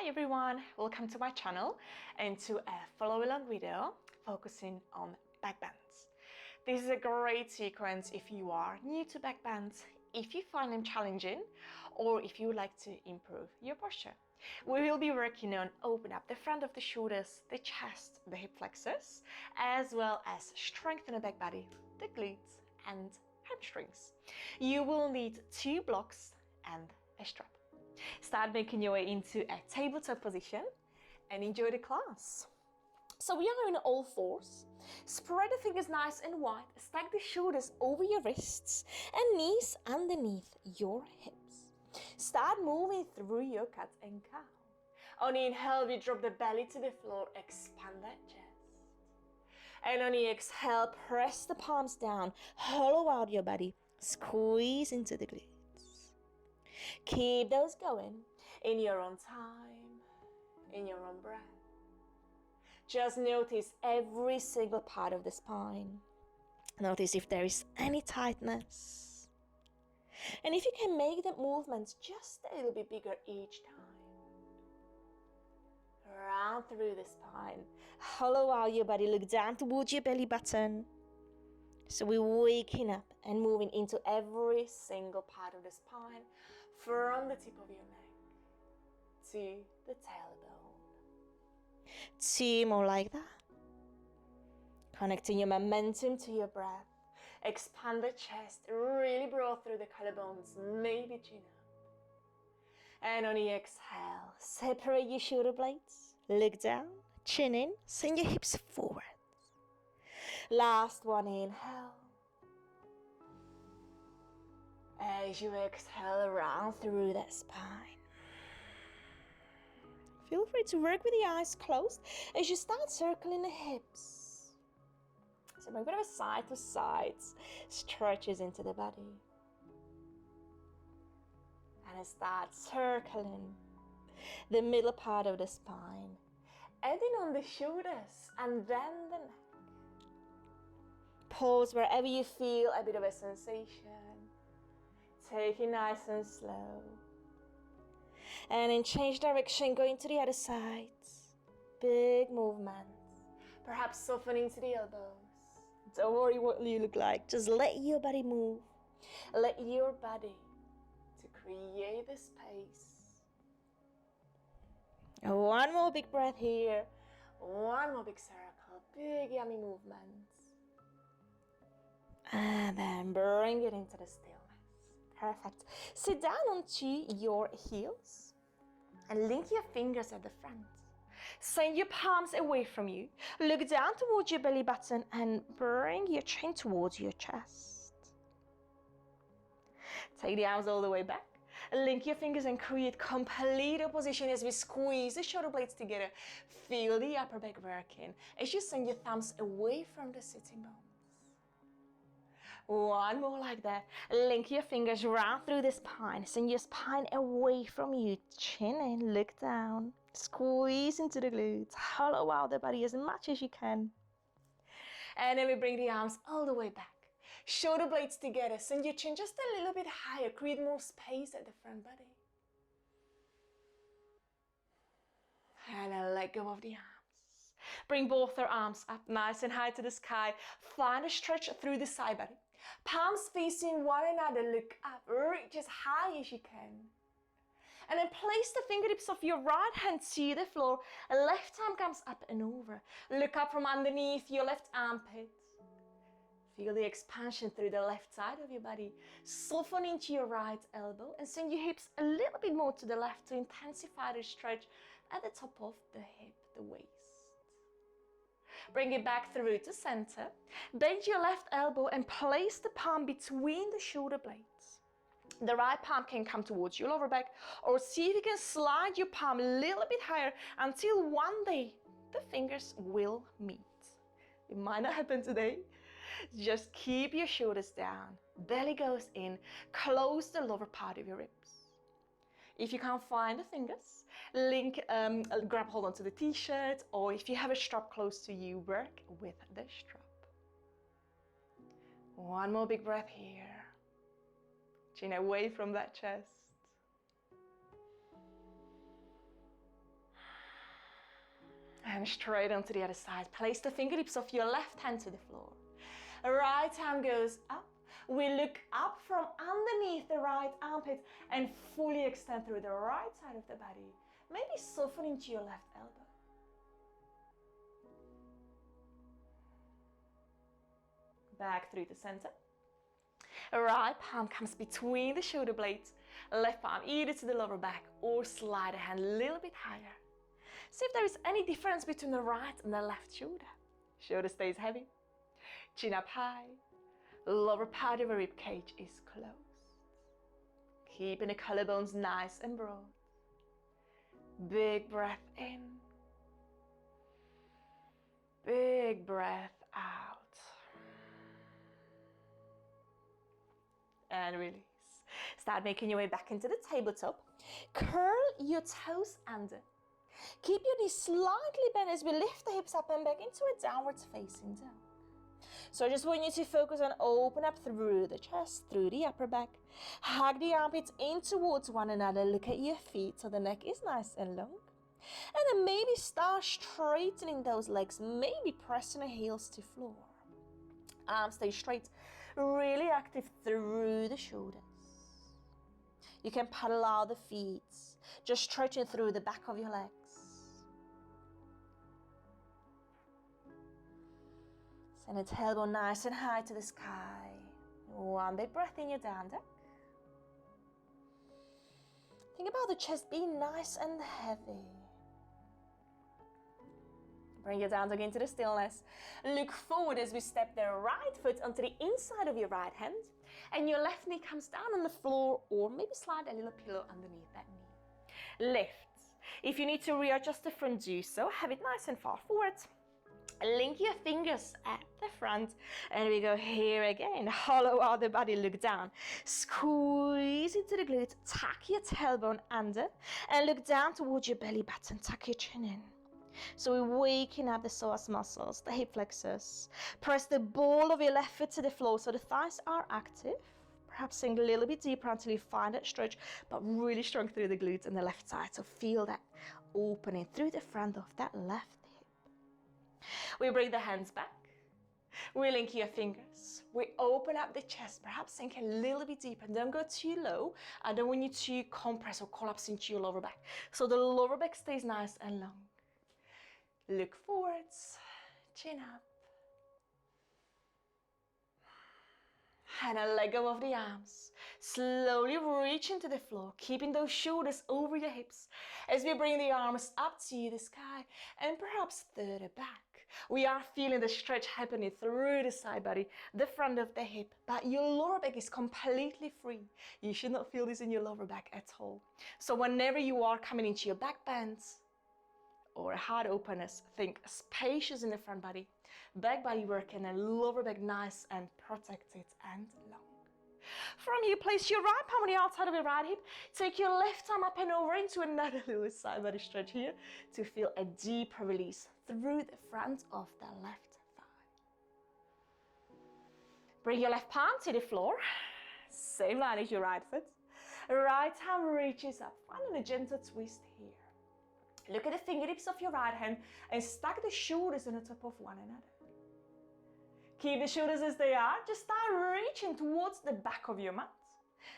Hi everyone, welcome to my channel and to a follow along video focusing on backbends. This is a great sequence if you are new to backbends, if you find them challenging, or if you would like to improve your posture. We will be working on open up the front of the shoulders, the chest, the hip flexors, as well as strengthen the back body, the glutes and hamstrings. You will need 2 blocks and a strap. Start making your way into a tabletop position and enjoy the class. So we are in all fours. Spread the fingers nice and wide. Stack the shoulders over your wrists and knees underneath your hips. Start moving through your cat and cow. On the inhale, we drop the belly to the floor, expand that chest. And on the exhale, press the palms down, hollow out your body, squeeze into the glutes. Keep those going in your own time, in your own breath. Just notice every single part of the spine. Notice if there is any tightness. And if you can make the movements just a little bit bigger each time. Round through the spine. Hollow out your body, look down towards your belly button. So we're waking up and moving into every single part of the spine, from the tip of your neck to the tailbone. 2 more like that. Connecting your momentum to your breath. Expand the chest, really broad through the collarbones, maybe chin up. And on the exhale, separate your shoulder blades, look down, chin in, send your hips forward. Last one, inhale. As you exhale, round through that spine. Feel free to work with the eyes closed as you start circling the hips. So a bit of a side to side stretches into the body. And I start circling the middle part of the spine, adding on the shoulders and then the neck. Pause wherever you feel a bit of a sensation. Take it nice and slow. And in change direction, going to the other side. Big movements. Perhaps softening to the elbows. Don't worry what you look like. Just let your body move. Let your body to create the space. One more big breath here. One more big circle. Big yummy movements. And then bring it into the stillness. Perfect. Sit down onto your heels and link your fingers at the front. Send your palms away from you. Look down towards your belly button and bring your chin towards your chest. Take the arms all the way back. Link your fingers and create complete opposition as we squeeze the shoulder blades together. Feel the upper back working as you send your thumbs away from the sitting bones. One more like that. Link your fingers round through the spine. Send your spine away from you. Chin in, look down. Squeeze into the glutes. Hollow out the body as much as you can. And then we bring the arms all the way back. Shoulder blades together. Send your chin just a little bit higher. Create more space at the front body. And then let go of the arms. Bring both our arms up nice and high to the sky. Find a stretch through the side body. Palms facing one another. Look up. Reach as high as you can. And then place the fingertips of your right hand to the floor. Left arm comes up and over. Look up from underneath your left armpit. Feel the expansion through the left side of your body. Soften into your right elbow and send your hips a little bit more to the left to intensify the stretch at the top of the hip, the waist. Bring it back through to center. Bend your left elbow and place the palm between the shoulder blades. The right palm can come towards your lower back, or see if you can slide your palm a little bit higher until one day the fingers will meet. It might not happen today. Just keep your shoulders down. Belly goes in. Close the lower part of your ribs. If you can't find the fingers, grab hold onto the t-shirt, or if you have a strap close to you, work with the strap. One more big breath here. Chin away from that chest. and straight onto the other side. Place the fingertips of your left hand to the floor. Right arm goes up. We look up from underneath the right armpit and fully extend through the right side of the body. Maybe soften into your left elbow. Back through the center. Right palm comes between the shoulder blades. Left palm either to the lower back or slide a hand a little bit higher. See if there is any difference between the right and the left shoulder. Shoulder stays heavy. Chin up high. Lower part of the rib cage is closed. Keeping the collarbones nice and broad. Big breath in. Big breath out. And release. Start making your way back into the tabletop. Curl your toes under. Keep your knees slightly bent as we lift the hips up and back into a downward facing dog. So I just want you to focus on open up through the chest, through the upper back. Hug the armpits in towards one another. Look at your feet so the neck is nice and long. And then maybe start straightening those legs, maybe pressing the heels to floor. Arms stay straight, really active through the shoulders. You can paddle out the feet, just stretching through the back of your legs. Send a tailbone nice and high to the sky. One big breath in your down dog. Think about the chest being nice and heavy. Bring your down dog into the stillness. Look forward as we step the right foot onto the inside of your right hand. And your left knee comes down on the floor, or maybe slide a little pillow underneath that knee. Lift. If you need to readjust the front, do so. Have it nice and far forward. Link your fingers at the front. And we go here again. Hollow out the body, look down. Squeeze into the glutes. Tuck your tailbone under. And look down towards your belly button. Tuck your chin in. So we're waking up the psoas muscles, the hip flexors. Press the ball of your left foot to the floor so the thighs are active. Perhaps sink a little bit deeper until you find that stretch, but really strong through the glutes and the left side. So feel that opening through the front of that left hip. We bring the hands back. We link your fingers. We open up the chest, perhaps sink a little bit deeper. Don't go too low. I don't want you to compress or collapse into your lower back. So the lower back stays nice and long. Look forwards, chin up. And let go of the arms. Slowly reach into the floor, keeping those shoulders over your hips as we bring the arms up to the sky and perhaps further back. We are feeling the stretch happening through the side body, the front of the hip, but your lower back is completely free. You should not feel this in your lower back at all. So whenever you are coming into your back bends, or heart openness, think spacious in the front body, back body work, and then lower back nice and protected and long. From here, place your right palm on the outside of your right hip. Take your left arm up and over into another little side body stretch here to feel a deeper release through the front of the left thigh. Bring your left palm to the floor. Same line as your right foot. Right arm reaches up. Find a gentle twist here. Look at the fingertips of your right hand and stack the shoulders on the top of one another. Keep the shoulders as they are. Just start reaching towards the back of your mat.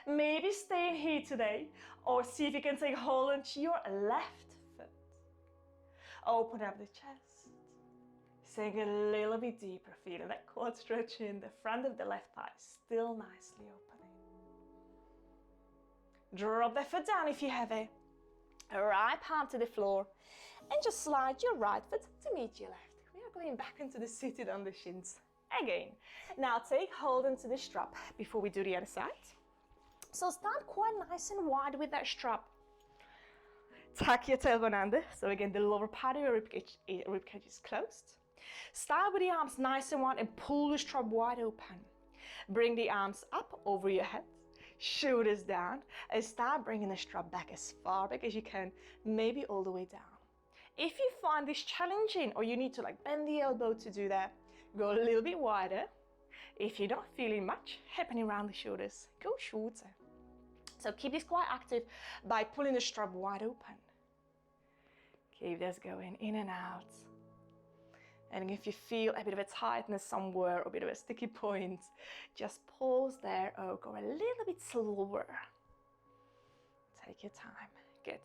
Maybe stay here today, or see if you can take hold onto your left foot. Open up the chest. Sink a little bit deeper, feeling that quad stretch in the front of the left thigh, still nicely opening. Drop the foot down if you have it. Right palm to the floor and just slide your right foot to meet your left. We are going back into the seated on the shins again. Now take hold into the strap before we do the other side. So start quite nice and wide with that strap. Tuck your tailbone under. So again, the lower part of your ribcage is closed. Start with the arms nice and wide and pull the strap wide open. Bring the arms up over your head. Shoulders down, and start bringing the strap back as far back as you can, maybe all the way down. If you find this challenging or you need to bend the elbow to do that, go a little bit wider. If you're not feeling much happening around the shoulders, go shorter. So keep this quite active by pulling the strap wide open. Keep this going in and out. And if you feel a bit of a tightness somewhere or a bit of a sticky point, just pause there or go a little bit slower. Take your time. Good.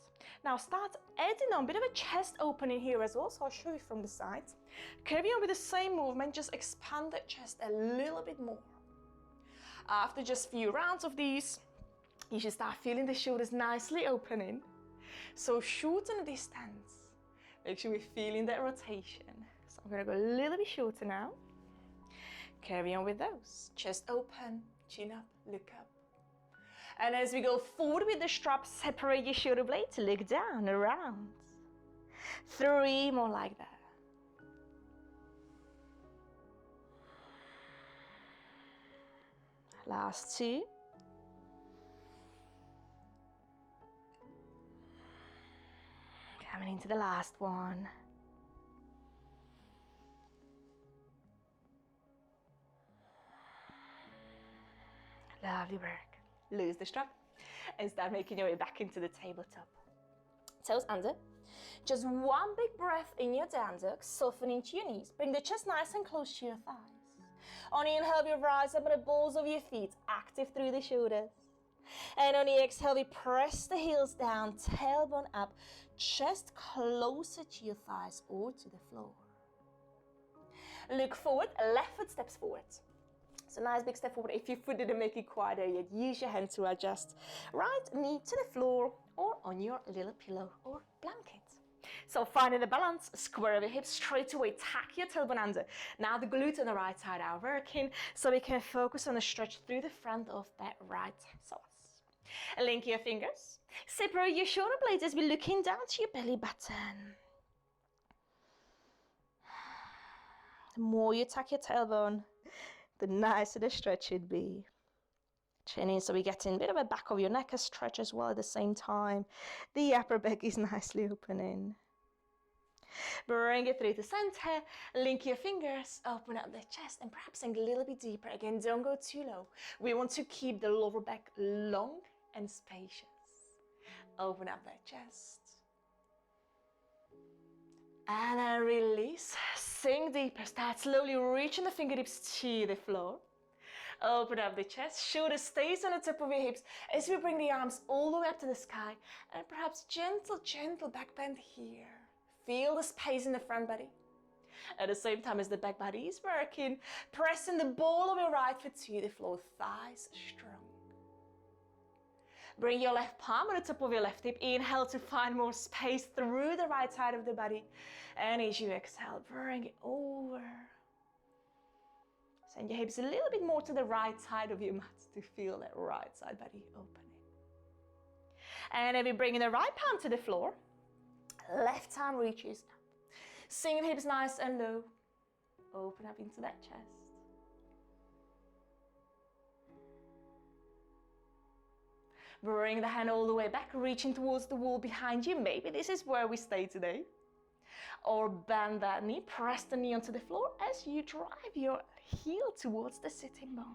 Now start adding on a bit of a chest opening here as well, so I'll show you from the side. Carry on with the same movement, just expand the chest a little bit more. After just a few rounds of these, you should start feeling the shoulders nicely opening. So shorten the distance. Make sure we're feeling that rotation. So I'm going to go a little bit shorter now. Carry on with those. Chest open, chin up, look up. And as we go forward with the strap, separate your shoulder blades, look down, around. 3 more like that. Last 2. Coming into the last one. Lovely work. Lose the strap and start making your way back into the tabletop. Toes under. Just one big breath in your down dog, soften into your knees. Bring the chest nice and close to your thighs. On the inhale, you rise up at the balls of your feet, active through the shoulders. And on the exhale, we press the heels down, tailbone up, chest closer to your thighs or to the floor. Look forward, left foot steps forward. So nice big step forward. If your foot didn't make it quite there yet, use your hand to adjust. Right knee to the floor or on your little pillow or blanket. So finding the balance, square the hips straight away, tuck your tailbone under. Now the glutes on the right side are working, so we can focus on the stretch through the front of that right psoas. Link your fingers, separate your shoulder blades as we're looking down to your belly button. The more you tuck your tailbone, the nicer the stretch should be. Chin in, so we're getting a bit of a back of your neck a stretch as well at the same time. The upper back is nicely opening. Bring it through the center, link your fingers, open up the chest and perhaps sink a little bit deeper. Again, don't go too low. We want to keep the lower back long and spacious. Open up that chest. And then release, sink deeper, start slowly reaching the fingertips to the floor. Open up the chest, shoulder stays on the top of your hips as we bring the arms all the way up to the sky and perhaps gentle back bend here. Feel the space in the front body. At the same time as the back body is working, pressing the ball of your right foot to the floor, thighs strong. Bring your left palm on the top of your left hip. Inhale to find more space through the right side of the body. And as you exhale, bring it over. Send your hips a little bit more to the right side of your mat to feel that right side body opening. And then we bring the right palm to the floor. Left arm reaches up. Sink the hips nice and low. Open up into that chest. Bring the hand all the way back, reaching towards the wall behind you. Maybe this is where we stay today. Or bend that knee, press the knee onto the floor as you drive your heel towards the sitting bone.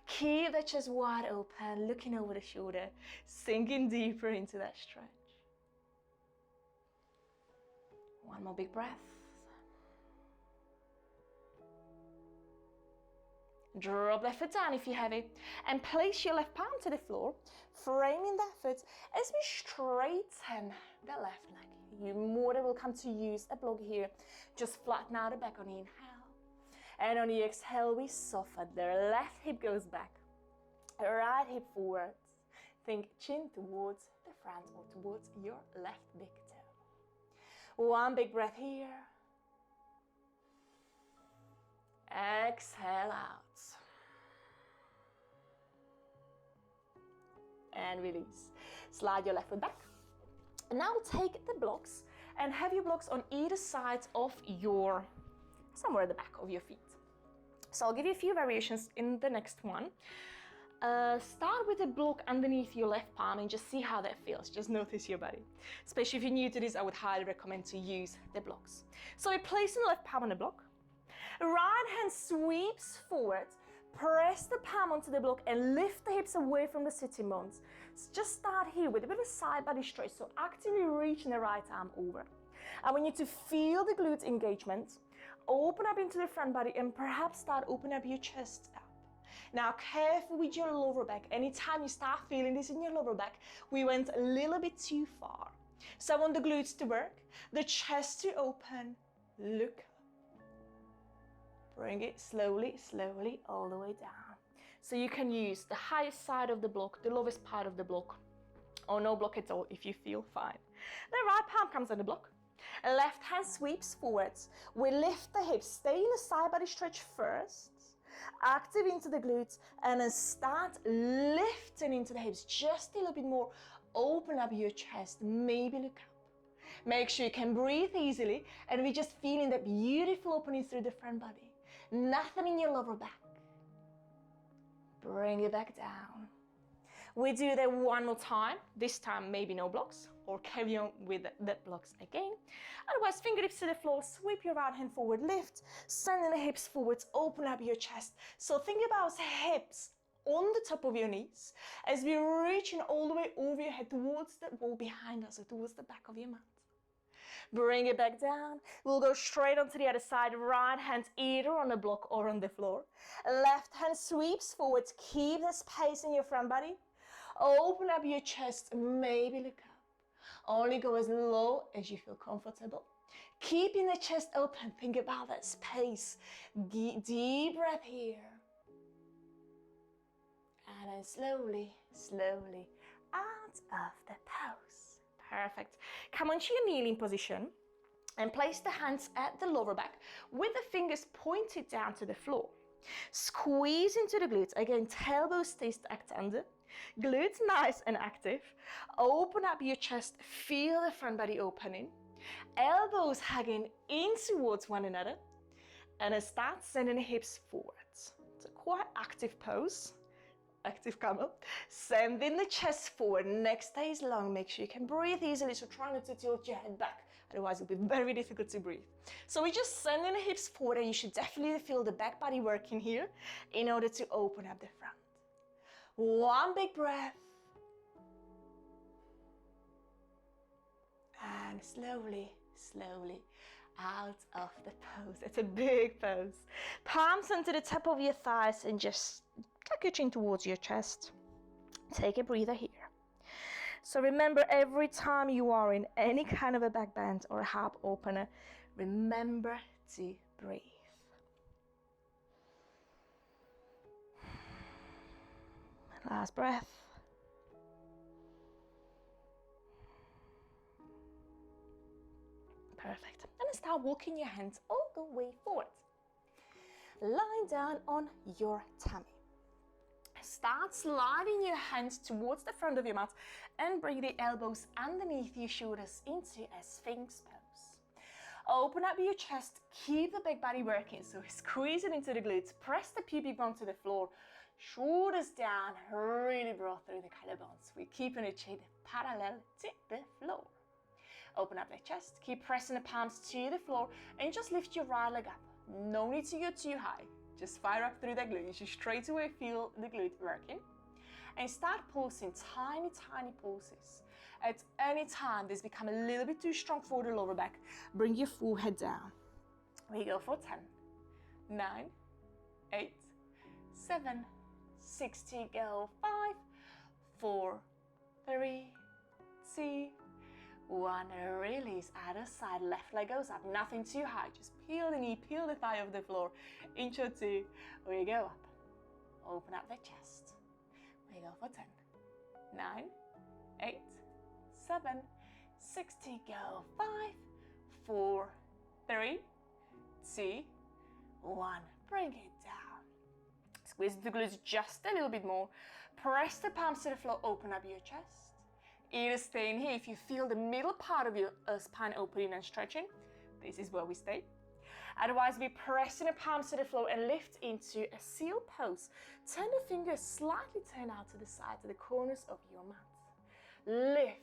Keep the chest wide open, looking over the shoulder, sinking deeper into that stretch. One more big breath. Drop that foot down if you have it, and place your left palm to the floor, framing that foot as we straighten the left leg. You're more than welcome to use a block here. Just flatten out the back on the inhale. And on the exhale, we soften. The left hip goes back, the right hip forwards. Think chin towards the front or towards your left big toe. One big breath here. Exhale out. And release. Slide your left foot back. And now take the blocks and have your blocks on either side of your, somewhere at the back of your feet. So I'll give you a few variations in the next one. Start with a block underneath your left palm and just see how that feels. Just notice your body. Especially if you're new to this, I would highly recommend to use the blocks. So we're placing the left palm on the block. Right hand sweeps forward. Press the palm onto the block and lift the hips away from the sitting bones. So just start here with a bit of a side body stretch. So actively reaching the right arm over. I want you to feel the glute engagement. Open up into the front body and perhaps start opening up your chest up. Now, careful with your lower back. Anytime you start feeling this in your lower back, we went a little bit too far. So I want the glutes to work, the chest to open, look up. Bring it slowly, slowly all the way down. So you can use the highest side of the block, the lowest part of the block, or no block at all if you feel fine. The right palm comes on the block. Left hand sweeps forwards. We lift the hips, stay in a side body stretch first. Active into the glutes and then start lifting into the hips just a little bit more. Open up your chest, maybe look up. Make sure you can breathe easily and we're just feeling that beautiful opening through the front body. Nothing in your lower back. Bring it back down. We do that one more time. This time maybe no blocks, or carry on with the blocks again. Otherwise, fingertips to the floor, sweep your right hand forward, lift, sending the hips forwards, open up your chest. So think about hips on the top of your knees as we're reaching all the way over your head towards the wall behind us, or towards the back of your mat. Bring it back down. We'll go straight onto the other side. Right hand either on the block or on the floor. Left hand sweeps forwards. Keep the space in your front body. Open up your chest, maybe look up. Only go as low as you feel comfortable. Keeping the chest open, think about that space. Deep breath here. And then slowly, slowly out of the pose. Perfect. Come onto your kneeling position and place the hands at the lower back with the fingers pointed down to the floor. Squeeze into the glutes. Again, tailbone stays tucked under. Glutes nice and active. Open up your chest. Feel the front body opening. Elbows hugging in towards one another. And then start sending the hips forwards. It's a quite active pose. Active camel. Sending the chest forward. Neck stays long. Make sure you can breathe easily. So try not to tilt your head back. Otherwise, it'll be very difficult to breathe. So we're just sending the hips forward, and you should definitely feel the back body working here in order to open up the front. One big breath. And slowly, slowly out of the pose. It's a big pose. Palms onto the top of your thighs and just tuck your chin towards your chest. Take a breather here. So remember, every time you are in any kind of a back bend or a hip opener, remember to breathe. Last breath. Perfect. And start walking your hands all the way forward. Lie down on your tummy. Start sliding your hands towards the front of your mat and bring the elbows underneath your shoulders into a Sphinx pose. Open up your chest, keep the back body working, so squeeze it into the glutes, press the pubic bone to the floor, shoulders down, really broad through the collarbones. We're keeping the chin parallel to the floor. Open up the chest, keep pressing the palms to the floor, and just lift your right leg up. No need to go too high. Just fire up through the glute. You should straight away feel the glute working. And start pulsing tiny, tiny pulses. At any time this becomes a little bit too strong for the lower back, bring your forehead down. We go for 10, 9, 8, 7, 6, go 5, 4, 3, 2, 1, release, other side, left leg goes up, nothing too high, just peel the knee, peel the thigh off the floor, inch or two, we go up, open up the chest, we go for 10, 9, 8, 7, 6, go 5, 4, 3, 2, 1, bring it down, squeeze the glutes just a little bit more, press the palms to the floor, open up your chest. Either stay in here if you feel the middle part of your spine opening and stretching. This is where we stay. Otherwise, we're pressing the palms to the floor and lift into a seal pose. Turn the fingers slightly turn out to the side, to the corners of your mat. Lift,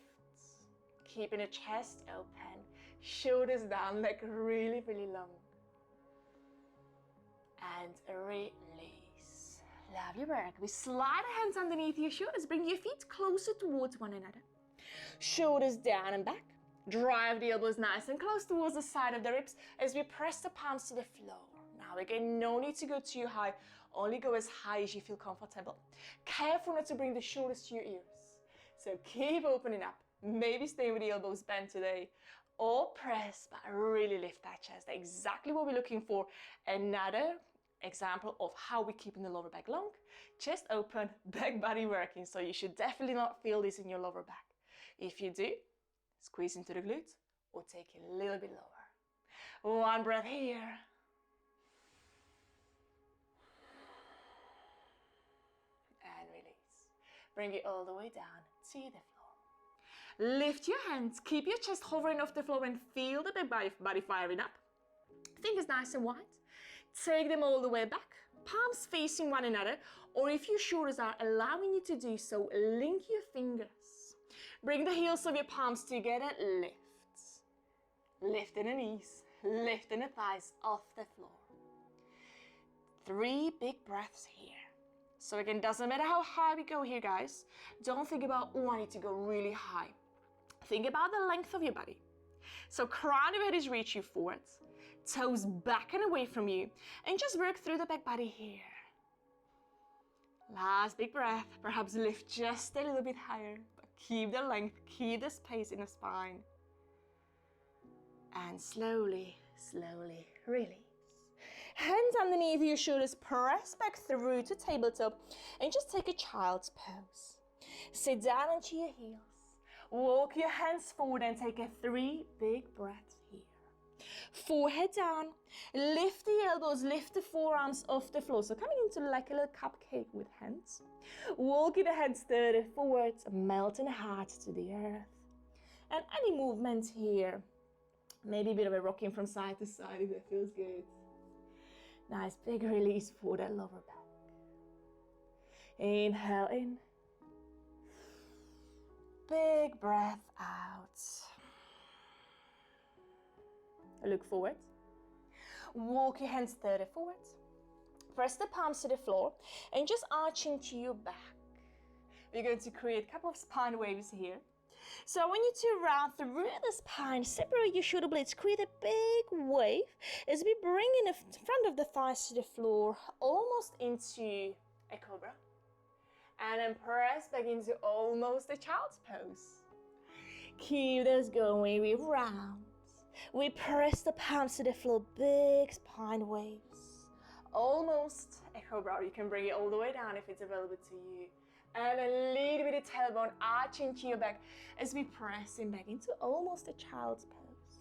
keeping the chest open, shoulders down, neck really, really long. And release. Lovely work. We slide the hands underneath your shoulders, bring your feet closer towards one another. Shoulders down and back. Drive the elbows nice and close towards the side of the ribs as we press the palms to the floor. Now again, no need to go too high, only go as high as you feel comfortable. Careful not to bring the shoulders to your ears. So keep opening up, maybe stay with the elbows bent today, or press, but really lift that chest. That's exactly what we're looking for. Another example of how we're keeping the lower back long, chest open, back body working. So you should definitely not feel this in your lower back. If you do, squeeze into the glutes or take it a little bit lower. One breath here. And release. Bring it all the way down to the floor. Lift your hands, keep your chest hovering off the floor and feel the body firing up. Fingers nice and wide. Take them all the way back, palms facing one another, or if your shoulders are allowing you to do so, link your fingers. Bring the heels of your palms together, lift. Lifting the knees, lifting the thighs off the floor. 3 big breaths here. So again, doesn't matter how high we go here, guys. Don't think about, oh, I need to go really high. Think about the length of your body. So crown of your head is reaching forwards, toes back and away from you, and just work through the back body here. Last big breath, perhaps lift just a little bit higher, but keep the length, keep the space in the spine. And slowly, slowly release. Hands underneath your shoulders, press back through to tabletop, and just take a child's pose. Sit down onto your heels. Walk your hands forward and take a 3 big breaths here. Forehead down, lift the elbows, lift the forearms off the floor. So coming into like a little cupcake with hands. Walking the hands 30 forwards, melting the heart to the earth. And any movement here. Maybe a bit of a rocking from side to side if that feels good. Nice big release for that lower back. Inhale in. Big breath out. Look forward. Walk your hands 30 forwards. Press the palms to the floor and just arch into your back. We're going to create a couple of spine waves here. So I want you to round through the spine, separate your shoulder blades, create a big wave as we bring in the front of the thighs to the floor, almost into a cobra. And then press back into almost a child's pose. Keep this going, we round. We press the palms to the floor, big spine waves. Almost a cobra, you can bring it all the way down if it's available to you. And a little bit of tailbone arching to your back as we press in back into almost a child's pose.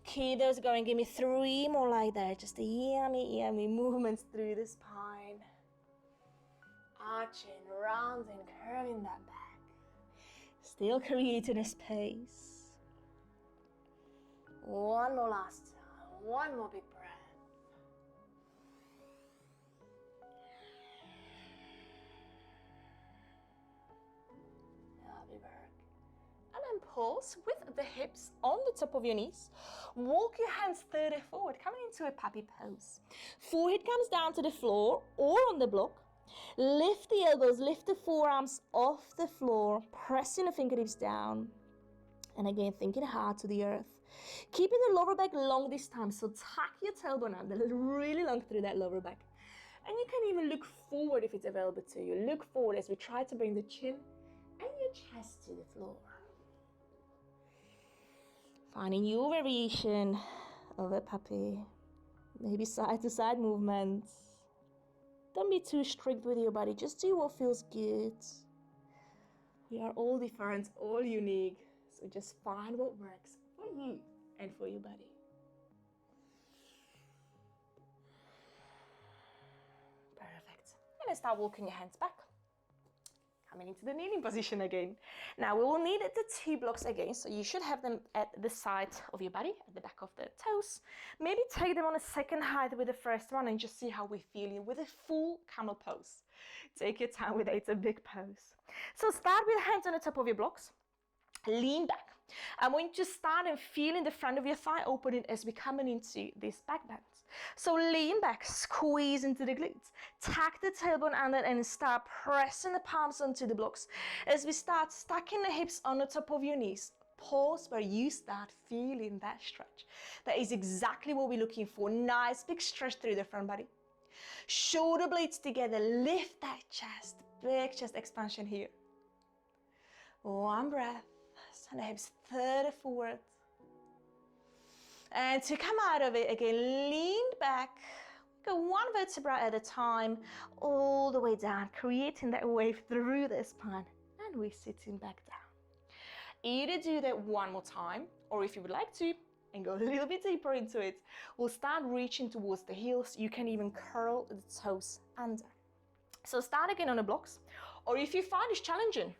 Keep those going, give me 3 more like that. Just a yummy, yummy movements through the spine. Arching, rounding, curving that back. Still creating a space. One more last time, one more big breath. Lovely work. And then pulse with the hips on the top of your knees. Walk your hands 30 forward, coming into a puppy pose. Forehead comes down to the floor or on the block. Lift the elbows, lift the forearms off the floor, pressing the fingertips down. And again, thinking hard to the earth. Keeping the lower back long this time, so tuck your tailbone under, really long through that lower back. And you can even look forward if it's available to you. Look forward as we try to bring the chin and your chest to the floor. Finding your variation of a puppy. Maybe side to side movements. Don't be too strict with your body, just do what feels good. We are all different, all unique, so just find what works for you and for your body. Perfect. And then start walking your hands back. Coming into the kneeling position again. Now we will need the 2 blocks again, so you should have them at the side of your body, at the back of the toes. Maybe take them on a second height with the first one and just see how we're feeling with a full camel pose. Take your time with it, it's a big pose. So start with hands on the top of your blocks. Lean back. I want you to start and feeling the front of your thigh opening as we're coming into this back bend. So lean back, squeeze into the glutes. Tuck the tailbone under and start pressing the palms onto the blocks as we start stacking the hips on the top of your knees. Pause where you start feeling that stretch. That is exactly what we're looking for. Nice big stretch through the front body. Shoulder blades together, lift that chest, big chest expansion here. One breath, send the hips 30 forward. And to come out of it again, lean back, go one vertebra at a time, all the way down, creating that wave through the spine, and we're sitting back down. Either do that one more time, or if you would like to, and go a little bit deeper into it, we'll start reaching towards the heels. You can even curl the toes under. So start again on the blocks, or if you find it's challenging,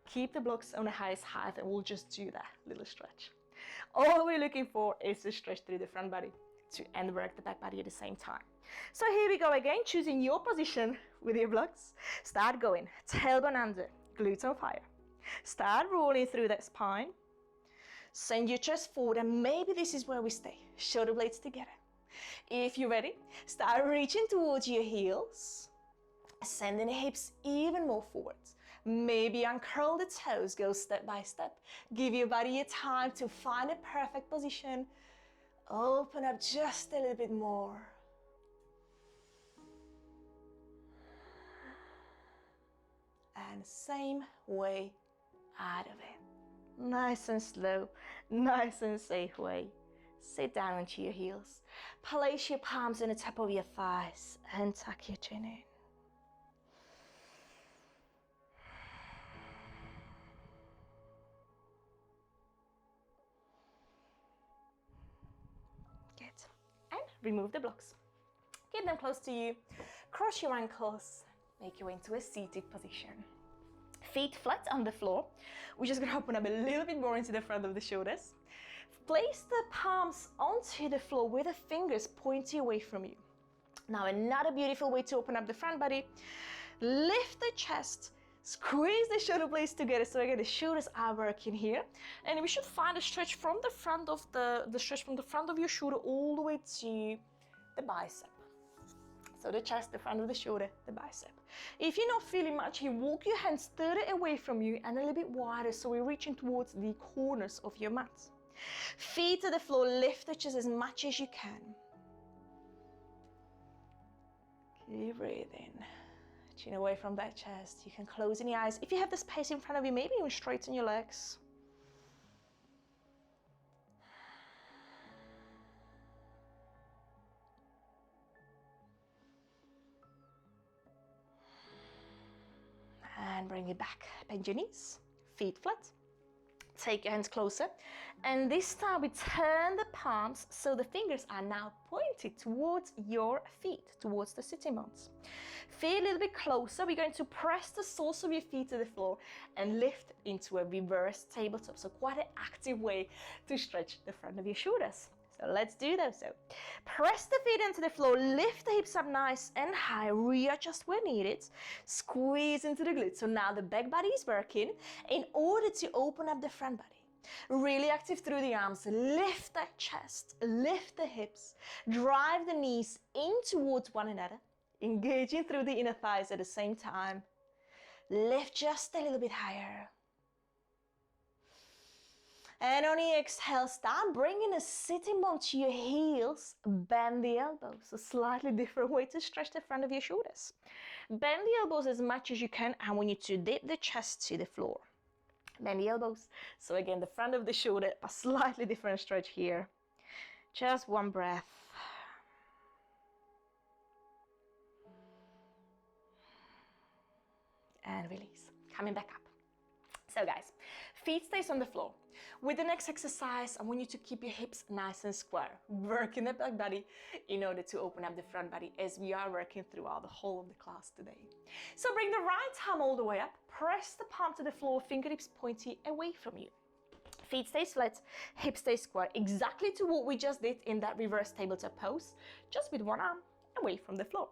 keep the blocks on the highest height and we'll just do that little stretch. All we're looking for is to stretch through the front body and work the back body at the same time. So here we go again, choosing your position with your blocks. Start going, tailbone under, glutes on fire. Start rolling through that spine. Send your chest forward, and maybe this is where we stay. Shoulder blades together. If you're ready, start reaching towards your heels. Sending the hips even more forwards. Maybe uncurl the toes, go step by step. Give your body a time to find a perfect position. Open up just a little bit more. And same way out of it. Nice and slow, nice and safe way. Sit down onto your heels. Place your palms on the top of your thighs and tuck your chin in. Good. And remove the blocks. Keep them close to you. Cross your ankles. Make your way into a seated position. Feet flat on the floor. We're just going to open up a little bit more into the front of the shoulders. Place the palms onto the floor with the fingers pointing away from you. Now another beautiful way to open up the front body. Lift the chest, squeeze the shoulder blades together. So again, the shoulders are working here. And we should find a stretch from the front of the stretch from the front of your shoulder all the way to the bicep. So the chest, the front of the shoulder, the bicep. If you're not feeling much, you walk your hands 30 away from you and a little bit wider, so we're reaching towards the corners of your mat. Feet to the floor, lift the chest as much as you can. Keep breathing. Chin away from that chest. You can close your eyes. If you have the space in front of you, maybe even straighten your legs. And bring it back. Bend your knees, feet flat. Take your hands closer. And this time we turn the palms so the fingers are now pointed towards your feet, towards the sitting bones. Feel a little bit closer. We're going to press the soles of your feet to the floor and lift into a reverse tabletop. So quite an active way to stretch the front of your shoulders. So let's do that. So press the feet into the floor, lift the hips up nice and high, readjust where needed, squeeze into the glutes. So now the back body is working in order to open up the front body. Really active through the arms, lift that chest, lift the hips, drive the knees in towards one another, engaging through the inner thighs at the same time. Lift just a little bit higher. And on the exhale, start bringing the sitting bone to your heels, bend the elbows. A slightly different way to stretch the front of your shoulders. Bend the elbows as much as you can, and we need to dip the chest to the floor. Bend the elbows. So again, the front of the shoulder, a slightly different stretch here. Just one breath. And release. Coming back up. So guys, feet stays on the floor. With the next exercise, I want you to keep your hips nice and square, working the back body in order to open up the front body as we are working throughout the whole of the class today. So bring the right arm all the way up, press the palm to the floor, fingertips pointy away from you. Feet stay flat, hips stay square, exactly to what we just did in that reverse tabletop pose, just with one arm away from the floor.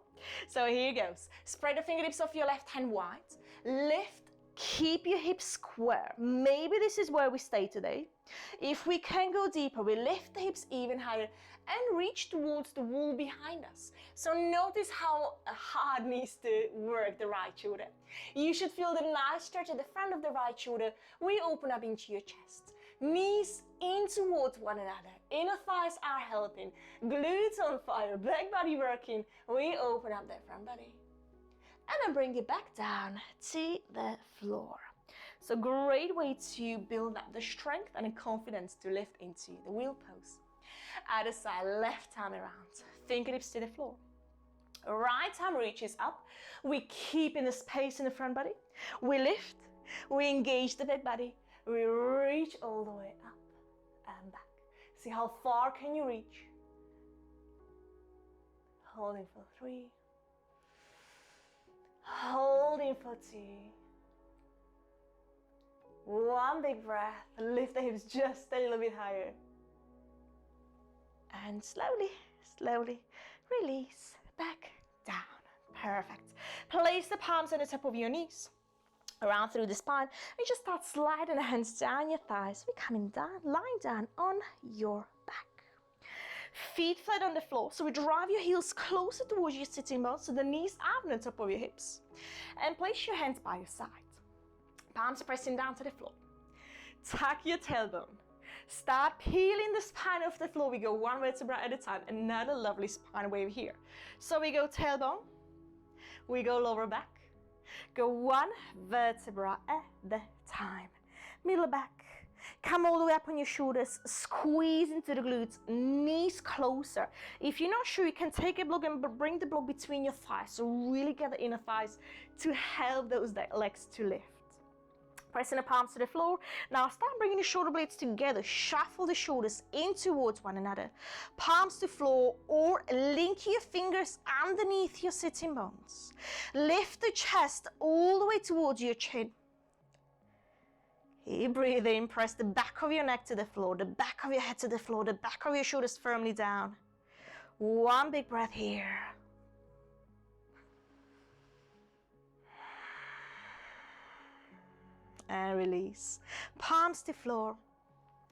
So here goes. Spread the fingertips of your left hand wide, lift. Keep your hips square. Maybe this is where we stay today. If we can go deeper, we lift the hips even higher and reach towards the wall behind us. So notice how hard needs to work the right shoulder. You should feel the nice stretch at the front of the right shoulder. We open up into your chest. Knees in towards one another. Inner thighs are helping. Glutes on fire. Back body working. We open up that front body. And then bring it back down to the floor. So great way to build up the strength and the confidence to lift into the wheel pose. Other side, left arm around. Fingertips to the floor. Right arm reaches up. We keep in the space in the front body. We lift. We engage the back body. We reach all the way up and back. See how far can you reach. Holding for 3. Holding for 2. One big breath. Lift the hips just a little bit higher. And slowly, slowly release back down. Perfect. Place the palms on the top of your knees, around through the spine, and just start sliding the hands down your thighs. We're coming down, lying down on your back. Feet flat on the floor, so we drive your heels closer towards your sitting bones, so the knees are on the top of your hips. And place your hands by your side. Palms pressing down to the floor. Tuck your tailbone. Start peeling the spine off the floor. We go one vertebra at a time. Another lovely spine wave here. So we go tailbone. We go lower back. Go one vertebra at the time. Middle back. Come all the way up on your shoulders. Squeeze into the glutes. Knees closer. If you're not sure, you can take a block and bring the block between your thighs. So really get the inner thighs to help those legs to lift. Pressing the palms to the floor. Now start bringing the shoulder blades together. Shuffle the shoulders in towards one another. Palms to floor, or link your fingers underneath your sitting bones. Lift the chest all the way towards your chin. Keep breathing. Press the back of your neck to the floor, the back of your head to the floor, the back of your shoulders firmly down. One big breath here. And release. Palms to floor.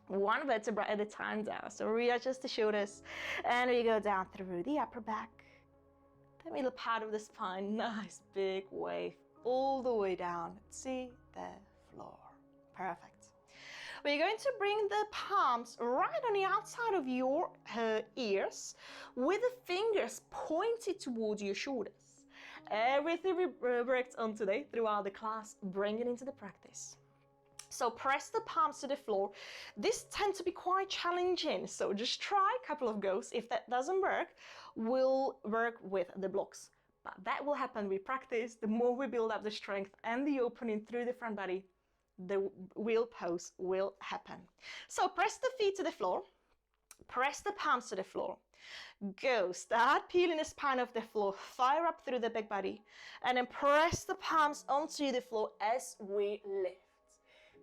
One vertebra at a time down. So readjust the shoulders. And we go down through the upper back. The middle part of the spine. Nice big wave all the way down to the floor. Perfect. We're going to bring the palms right on the outside of your ears with the fingers pointed towards your shoulders. Everything we worked on today throughout the class, bring it into the practice. So press the palms to the floor. This tends to be quite challenging, so just try a couple of goes. If that doesn't work, we'll work with the blocks. But that will happen with practice. The more we build up the strength and the opening through the front body, the wheel pose will happen. So press the feet to the floor. Press the palms to the floor. Go, start peeling the spine off the floor, fire up through the back body, and then press the palms onto the floor as we lift.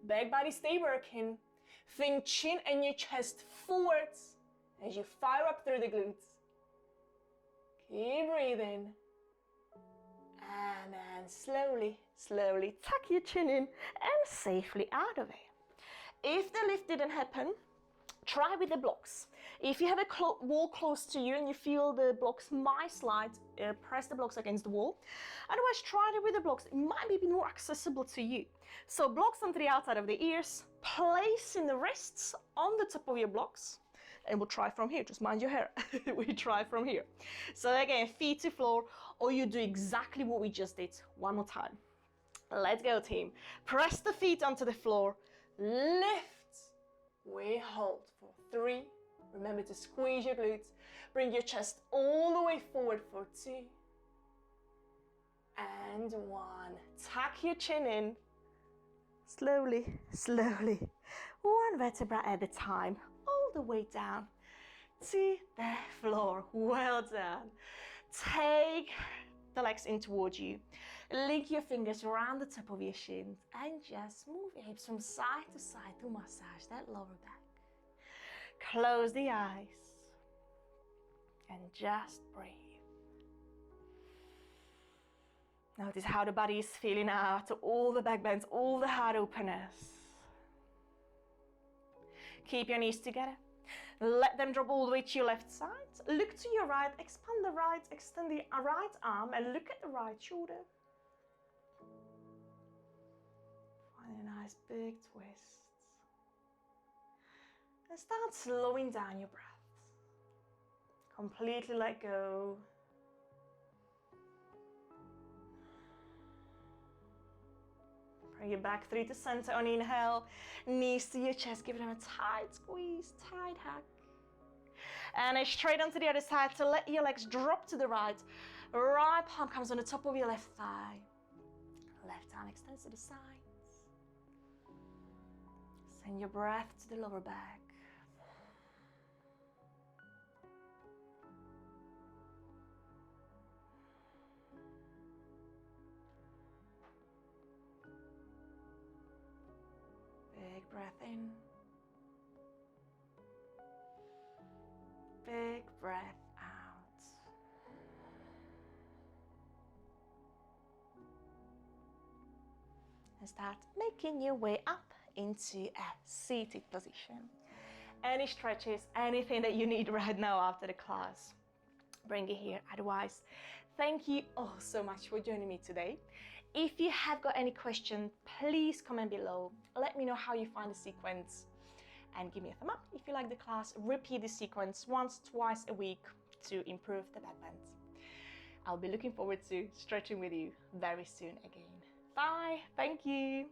Back body stay working. Think chin and your chest forwards as you fire up through the glutes. Keep breathing. And then slowly, slowly tuck your chin in and safely out of it. If the lift didn't happen, try with the blocks. If you have a wall close to you and you feel the blocks might slide, press the blocks against the wall. Otherwise, try it with the blocks. It might be more accessible to you. So blocks onto the outside of the ears, placing the wrists on the top of your blocks. And we'll try from here, just mind your hair. We try from here. So again, feet to floor, or you do exactly what we just did. One more time. Let's go, team. Press the feet onto the floor, lift. We hold for 3. Remember to squeeze your glutes. Bring your chest all the way forward for 2. And 1. Tuck your chin in. Slowly, slowly. One vertebra at a time. All the way down to the floor. Well done. Take the legs in towards you. Link your fingers around the top of your shins and just move your hips from side to side to massage that lower back. Close the eyes and just breathe. Notice how the body is feeling after all the back bends, all the heart openers. Keep your knees together. Let them drop all the way to your left side. Look to your right, expand the right, extend the right arm and look at the right shoulder. Find a nice big twist. And start slowing down your breath. Completely let go. Bring it back through to center on inhale. Knees to your chest, give them a tight squeeze, tight hug. And straight onto the other side, so let your legs drop to the right. Right palm comes on the top of your left thigh. Left arm extends to the sides. Send your breath to the lower back. Big breath in. Big breath out. And start making your way up into a seated position. Any stretches, anything that you need right now after the class, bring it here. Otherwise, thank you all so much for joining me today. If you have got any questions, please comment below. Let me know how you find the sequence and give me a thumb up if you like the class. Repeat the sequence once, twice a week to improve the backbends. I'll be looking forward to stretching with you very soon again. Bye. Thank you.